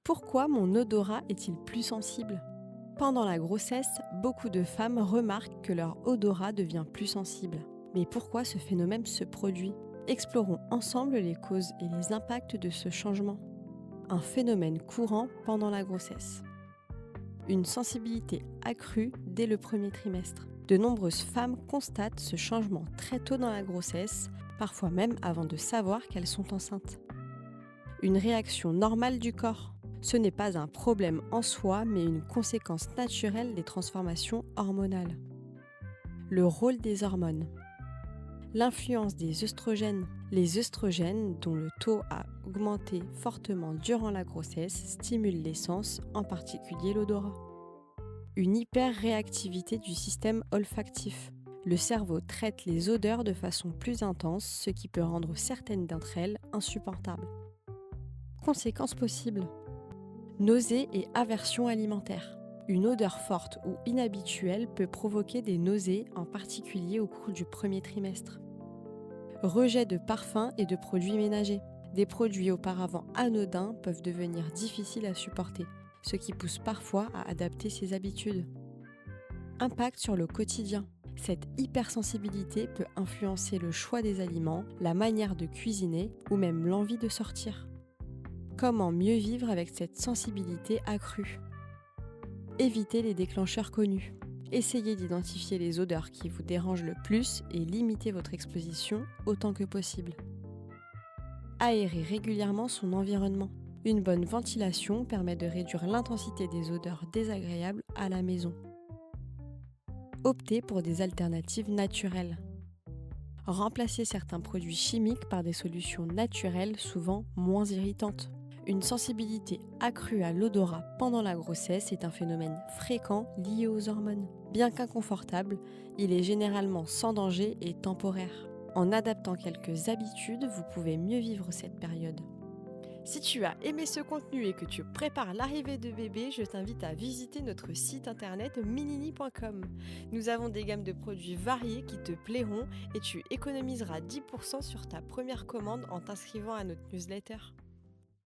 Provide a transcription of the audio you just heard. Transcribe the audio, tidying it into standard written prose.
Pourquoi mon odorat est-il plus sensible? Pendant la grossesse, beaucoup de femmes remarquent que leur odorat devient plus sensible. Mais pourquoi ce phénomène se produit? Explorons ensemble les causes et les impacts de ce changement. Un phénomène courant pendant la grossesse. Une sensibilité accrue dès le premier trimestre. De nombreuses femmes constatent ce changement très tôt dans la grossesse, parfois même avant de savoir qu'elles sont enceintes. Une réaction normale du corps. Ce n'est pas un problème en soi, mais une conséquence naturelle des transformations hormonales. Le rôle des hormones. L'influence des œstrogènes. Les œstrogènes, dont le taux a augmenté fortement durant la grossesse, stimulent l'essence, en particulier l'odorat. Une hyperréactivité du système olfactif. Le cerveau traite les odeurs de façon plus intense, ce qui peut rendre certaines d'entre elles insupportables. Conséquences possibles. Nausées et aversion alimentaire. Une odeur forte ou inhabituelle peut provoquer des nausées, en particulier au cours du premier trimestre. Rejet de parfums et de produits ménagers. Des produits auparavant anodins peuvent devenir difficiles à supporter, ce qui pousse parfois à adapter ses habitudes. Impact sur le quotidien. Cette hypersensibilité peut influencer le choix des aliments, la manière de cuisiner ou même l'envie de sortir. Comment mieux vivre avec cette sensibilité accrue? Évitez les déclencheurs connus. Essayez d'identifier les odeurs qui vous dérangent le plus et limitez votre exposition autant que possible. Aérez régulièrement son environnement. Une bonne ventilation permet de réduire l'intensité des odeurs désagréables à la maison. Optez pour des alternatives naturelles. Remplacez certains produits chimiques par des solutions naturelles souvent moins irritantes. Une sensibilité accrue à l'odorat pendant la grossesse est un phénomène fréquent lié aux hormones. Bien qu'inconfortable, il est généralement sans danger et temporaire. En adaptant quelques habitudes, vous pouvez mieux vivre cette période. Si tu as aimé ce contenu et que tu prépares l'arrivée de bébé, je t'invite à visiter notre site internet minini.com. Nous avons des gammes de produits variés qui te plairont et tu économiseras 10% sur ta première commande en t'inscrivant à notre newsletter.